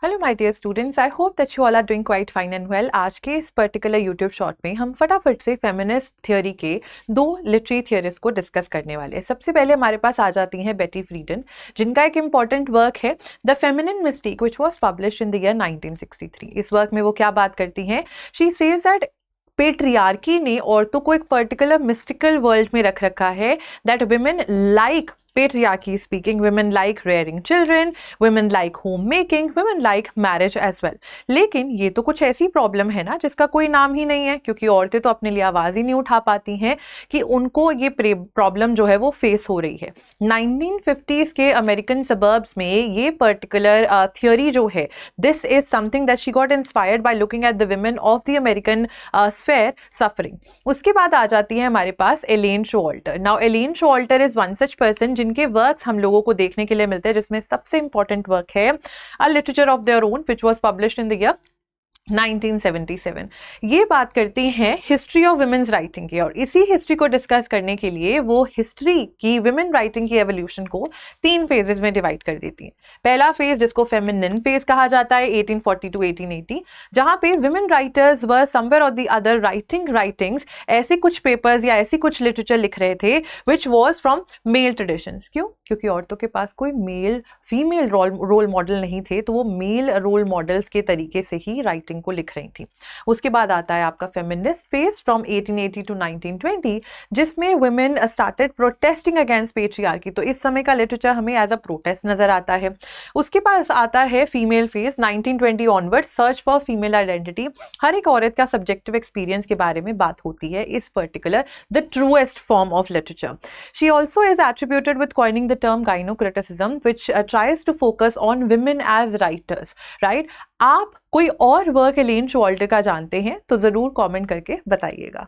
Hello my dear students, I hope that you all are doing quite fine and well. आज के इस particular YouTube short में हम फटाफट से फेमिनिस्ट थियोरी के दो लिटरेरी थियरिस्ट को डिस्कस करने वाले हैं। सबसे पहले हमारे पास आ जाती हैं बेटी फ्रीडन, जिनका एक इंपॉर्टेंट वर्क है the feminine mistake which was published in the year 1963। इस वर्क में वो क्या बात करती हैं? शी सेज दैट पेट्रियार्की ने औरतों को एक पर्टिकुलर मिस्टिकल वर्ल्ड में रख रखा है, that women like patriarchy speaking, women like rearing children, women like homemaking, women like marriage as well। लेकिन ये तो कुछ ऐसी प्रॉब्लम है ना जिसका कोई नाम ही नहीं है, क्योंकि औरतें तो अपने लिए आवाज ही नहीं उठा पाती हैं कि उनको ये प्रॉब्लम जो है वो फेस हो रही है। 1950s के अमेरिकन सबर्ब्स में ये पर्टिकुलर थियोरी जो है, this is something that she got inspired by looking at the women of the American sphere suffering. उसके बाद आ जाती है हमारे पास Elaine Showalter. Now Elaine Showalter is one such person जिनके वर्क्स हम लोगों को देखने के लिए मिलते हैं, जिसमें सबसे इंपॉर्टेंट वर्क है अ literature of their own which was published in the year 1977। ये बात करती हैं हिस्ट्री ऑफ वुमेन्स राइटिंग की, और इसी हिस्ट्री को डिस्कस करने के लिए वो हिस्ट्री की वुमेन राइटिंग की एवोल्यूशन को 3 फेजेस में डिवाइड कर देती हैं। पहला फेज जिसको फेमिनिन फेज कहा जाता है 1840 टू 1880, जहां पे वुमेन राइटर्स वर समवेयर और द अदर राइटिंग्स ऐसे कुछ पेपर्स या ऐसी कुछ लिटरेचर लिख रहे थे which was from male traditions. क्यों? क्योंकि औरतों के पास कोई मेल फीमेल रोल मॉडल नहीं थे, तो वो मेल रोल मॉडल्स के तरीके से ही राइटिंग को लिख रही थी। उसके बाद आता है आपका फेमिनिस्ट फेज फ्रॉम 1880 टू 1920, जिसमें women started protesting against patriarchy. तो इस समय का लिटरेचर हमें एज अ प्रोटेस्ट नजर आता है। उसके पास आता है female phase 1920 onward, search for female identity. हर एक औरत का सब्जेक्टिव एक्सपीरियंस के बारे में बात होती है इस particular the truest form of literature. She also is attributed with coining the term gynocriticism which tries to focus on women as writers, right. आप कोई और वर्क एलेन शोवाल्टर का जानते हैं तो जरूर कमेंट करके बताइएगा।